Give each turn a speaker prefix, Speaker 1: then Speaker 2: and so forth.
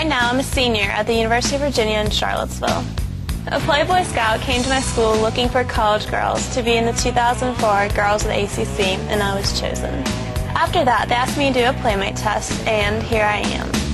Speaker 1: Right now, I'm a senior at the University of Virginia in Charlottesville. A Playboy Scout came to my school looking for college girls to be in the 2004 Girls of the ACC, and I was chosen. After that, they asked me to do a Playmate test, and here I am.